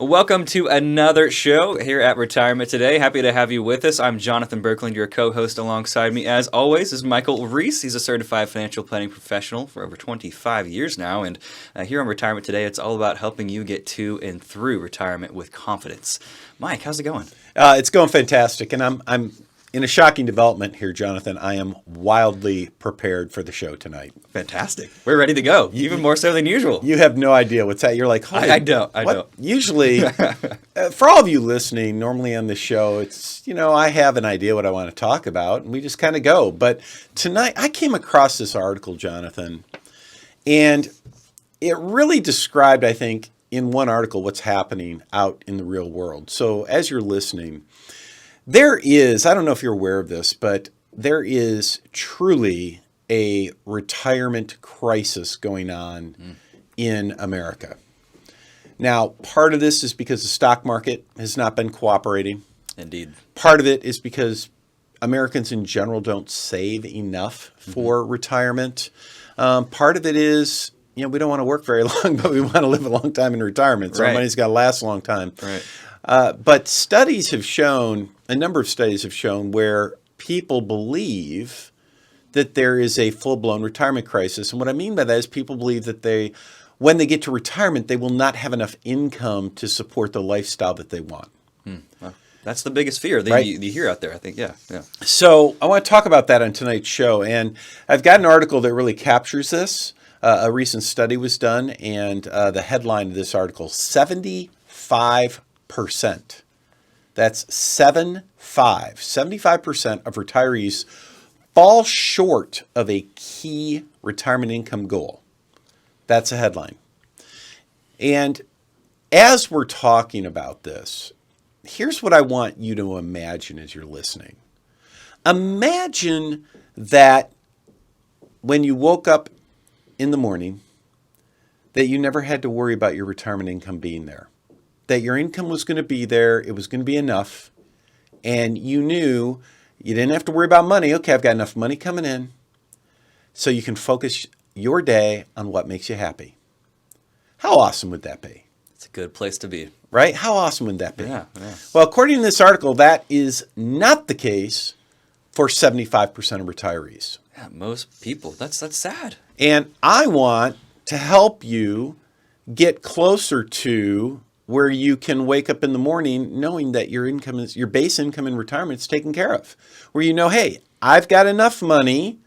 Welcome to another show here at Retirement Today. Happy to have you with us. I'm Jonathan Berkland, your co-host. Alongside me, as always, is Michael Reese. He's a certified financial planning professional for over 25 years now. And here on Retirement Today, it's all about helping you get to and through retirement with confidence. Mike, how's it going? It's going fantastic. And I'm in a shocking development here, Jonathan. I am wildly prepared for the show tonight. Fantastic. We're ready to go, even more so than usual. You have no idea what's that. You're like, holy, I don't. Usually, for all of you listening, normally on the show, it's, I have an idea what I want to talk about, and we just kind of go. But tonight, I came across this article, Jonathan, and it really described, I think, in one article, what's happening out in the real world. So as you're listening, there is, I don't know if you're aware of this, but there is truly a retirement crisis going on in America. Now, part of this is because the stock market has not been cooperating. Indeed. Part of it is because Americans in general don't save enough for retirement. Part of it is, we don't want to work very long, but we want to live a long time in retirement. So our money's got to last a long time. Right. But studies have shown, a number of studies have shown where people believe that there is a full-blown retirement crisis. And what I mean by that is people believe that when they get to retirement, they will not have enough income to support the lifestyle that they want. Well, that's the biggest fear that you hear out there, I think. Yeah. So I want to talk about that on tonight's show. And I've got an article that really captures this. A recent study was done, and the headline of this article, 75%. That's 75% of retirees fall short of a key retirement income goal. That's a headline. And as we're talking about this, here's what I want you to imagine as you're listening. Imagine that when you woke up in the morning, that you never had to worry about your retirement income being there. That your income was going to be there, it was going to be enough, and you knew you didn't have to worry about money. Okay, I've got enough money coming in, so you can focus your day on what makes you happy. How awesome would that be? It's a good place to be. Right? How awesome would that be? Yeah. Well, according to this article, that is not the case for 75% of retirees. Yeah, most people. That's sad. And I want to help you get closer to where you can wake up in the morning knowing that your base income in retirement is taken care of. Where you know, hey, I've got enough money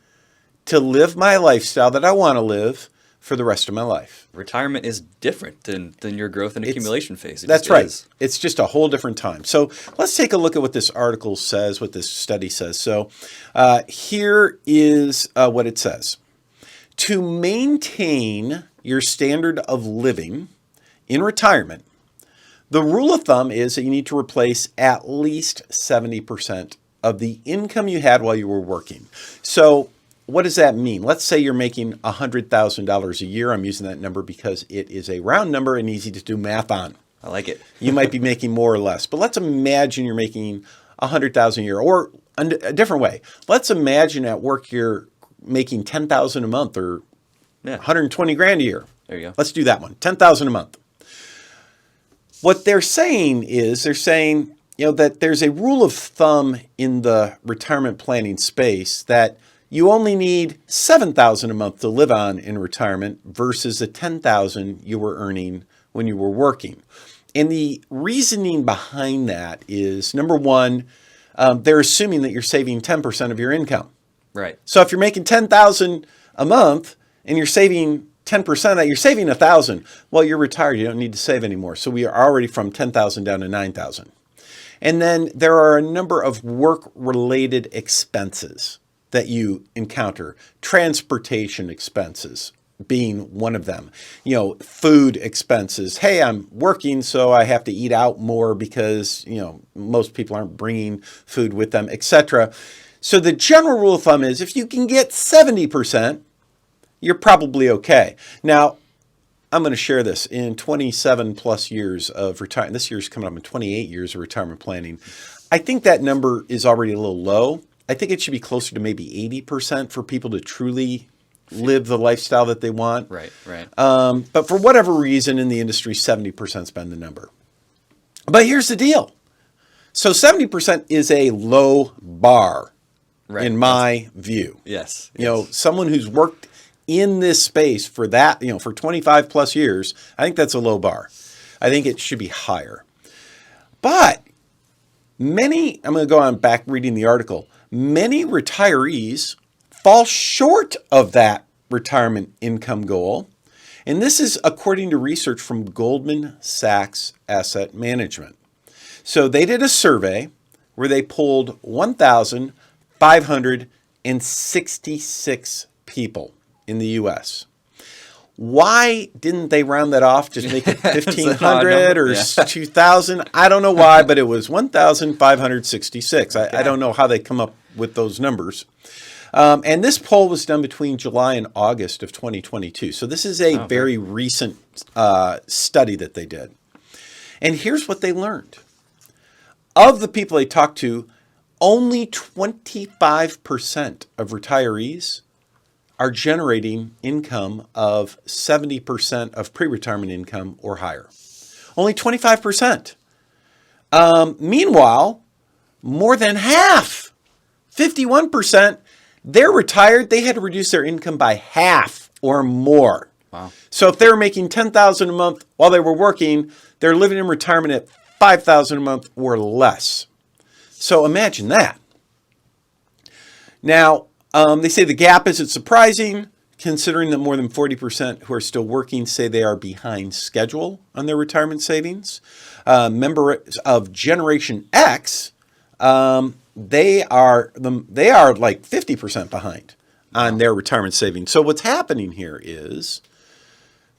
to live my lifestyle that I want to live for the rest of my life. Retirement is different than your growth and accumulation phase. That's right. It's just a whole different time. So let's take a look at what this article says, what this study says. So here is what it says. To maintain your standard of living in retirement, the rule of thumb is that you need to replace at least 70% of the income you had while you were working. So what does that mean? Let's say you're making $100,000 a year. I'm using that number because it is a round number and easy to do math on. I like it. You might be making more or less, but let's imagine you're making $100,000 a year, or a different way. Let's imagine at work you're making $10,000 a month or $120,000 a year. There you go. Let's do that one. $10,000 a month. What they're saying is that there's a rule of thumb in the retirement planning space that you only need $7,000 a month to live on in retirement versus the $10,000 you were earning when you were working. And the reasoning behind that is, number one, they're assuming that you're saving 10% of your income. Right. So if you're making $10,000 a month and you're saving 10% of that, you're saving $1,000. Well, you're retired. You don't need to save anymore. So we are already from $10,000 down to $9,000. And then there are a number of work-related expenses that you encounter. Transportation expenses being one of them. Food expenses. Hey, I'm working, so I have to eat out more because, most people aren't bringing food with them, etc. So the general rule of thumb is if you can get 70%, you're probably okay. Now, I'm going to share this. In 27 plus years of retirement, this year's coming up in 28 years of retirement planning, I think that number is already a little low. I think it should be closer to maybe 80% for people to truly live the lifestyle that they want. Right. But for whatever reason in the industry, 70%'s been the number. But here's the deal. So 70% is a low bar Right. in my view. Yes. You know, someone who's worked in this space for that, for 25 plus years, I think that's a low bar. I think it should be higher. But I'm going to go on back reading the article. Many retirees fall short of that retirement income goal. And this is according to research from Goldman Sachs Asset Management. So they did a survey where they pulled 1,566 people in the U.S. Why didn't they round that off, just make it 1,500 or 2,000? I don't know why, but it was 1,566. I don't know how they come up with those numbers. And this poll was done between July and August of 2022. So this is a very recent study that they did. And here's what they learned. Of the people they talked to, only 25% of retirees are generating income of 70% of pre-retirement income or higher. Only 25%. Meanwhile, more than half, 51%, they're retired. They had to reduce their income by half or more. Wow. So if they were making $10,000 a month while they were working, they're living in retirement at $5,000 a month or less. So imagine that. Now, they say the gap isn't surprising, considering that more than 40% who are still working say they are behind schedule on their retirement savings. Members of Generation X, they are like 50% behind on their retirement savings. So what's happening here is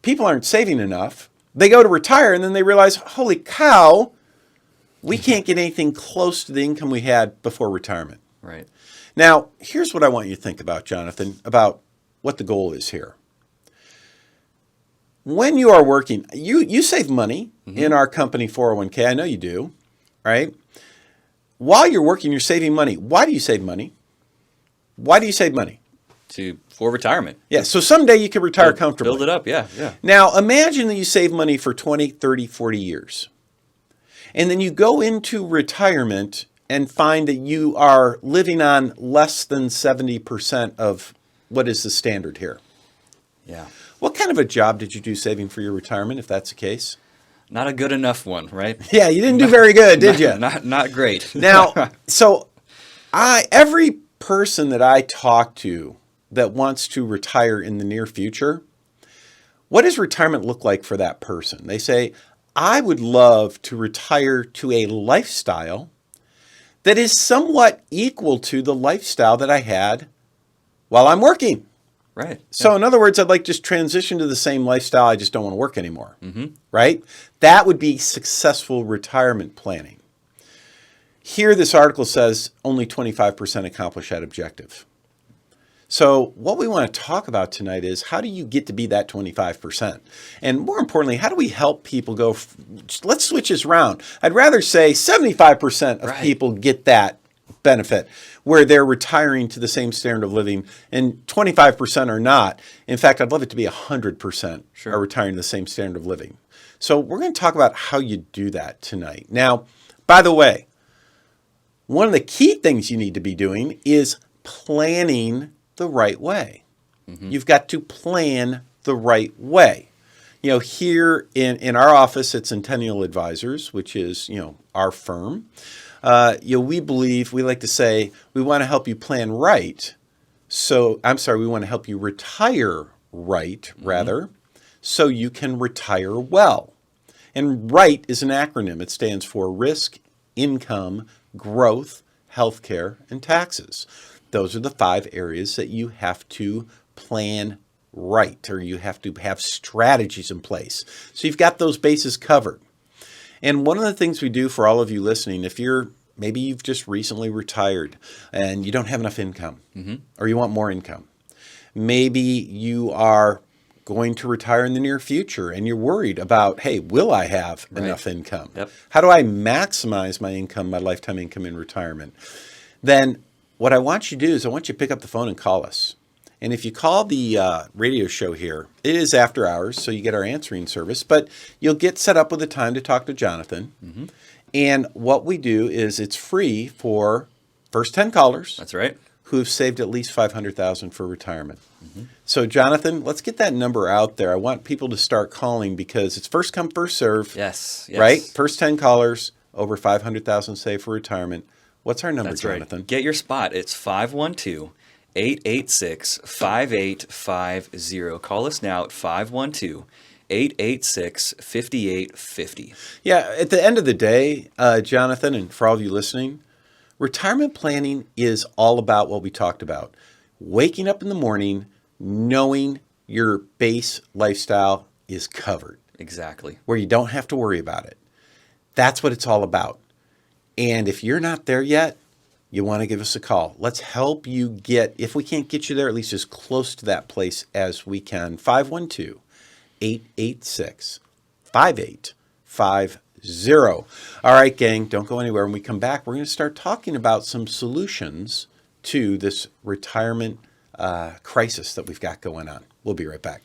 people aren't saving enough. They go to retire and then they realize, holy cow, we can't get anything close to the income we had before retirement. Right. Now, here's what I want you to think about, Jonathan, about what the goal is here. When you are working, you save money in our company 401k. I know you do, right? While you're working, you're saving money. Why do you save money? Why do you save money? For retirement. Yeah, so someday you can retire comfortably. Build it up, yeah. Now, imagine that you save money for 20, 30, 40 years. And then you go into retirement and find that you are living on less than 70% of what is the standard here. Yeah. What kind of a job did you do saving for your retirement, if that's the case? Not a good enough one, right? Yeah, you didn't do very good, did you? Not great. Now, so every person that I talk to that wants to retire in the near future, what does retirement look like for that person? They say, I would love to retire to a lifestyle that is somewhat equal to the lifestyle that I had while I'm working. Right. So in other words, I'd like to just transition to the same lifestyle. I just don't want to work anymore. Right? That would be successful retirement planning. Here, this article says only 25% accomplish that objective. So what we want to talk about tonight is how do you get to be that 25%? And more importantly, how do we help people go, let's switch this around. I'd rather say 75% of people get that benefit where they're retiring to the same standard of living and 25% are not. In fact, I'd love it to be 100% are retiring to the same standard of living. So we're going to talk about how you do that tonight. Now, by the way, one of the key things you need to be doing is planning the right way. You've got to plan the right way. You know, here in our office at Centennial Advisors, which is, our firm, we like to say, we want to help you plan right. We want to help you retire right, rather, so you can retire well. And RIGHT is an acronym. It stands for risk, income, growth, healthcare, and taxes. Those are the 5 areas that you have to plan right, or you have to have strategies in place. So you've got those bases covered. And one of the things we do for all of you listening, if maybe you've just recently retired and you don't have enough income, or you want more income. Maybe you are going to retire in the near future and you're worried about, hey, will I have enough income? Yep. How do I maximize my income, my lifetime income in retirement? Then what I want you to do is I want you to pick up the phone and call us. And if you call the radio show here, it is after hours, so you get our answering service, but you'll get set up with a time to talk to Jonathan. Mm-hmm. And what we do is it's free for first 10 callers. That's right. Who've saved at least $500,000 for retirement. Mm-hmm. So, Jonathan, let's get that number out there. I want people to start calling because it's first come, first serve. Yes. Right? First 10 callers, over $500,000 saved for retirement. What's our number, That's Jonathan? Right. Get your spot. It's 512-886-5850. Call us now at 512-886-5850. Yeah, at the end of the day, Jonathan, and for all of you listening, retirement planning is all about what we talked about. Waking up in the morning, knowing your base lifestyle is covered. Exactly. Where you don't have to worry about it. That's what it's all about. And if you're not there yet, you want to give us a call. Let's help you get, if we can't get you there, at least as close to that place as we can. 512-886-5850. All right, gang, don't go anywhere. When we come back, we're going to start talking about some solutions to this retirement crisis that we've got going on. We'll be right back.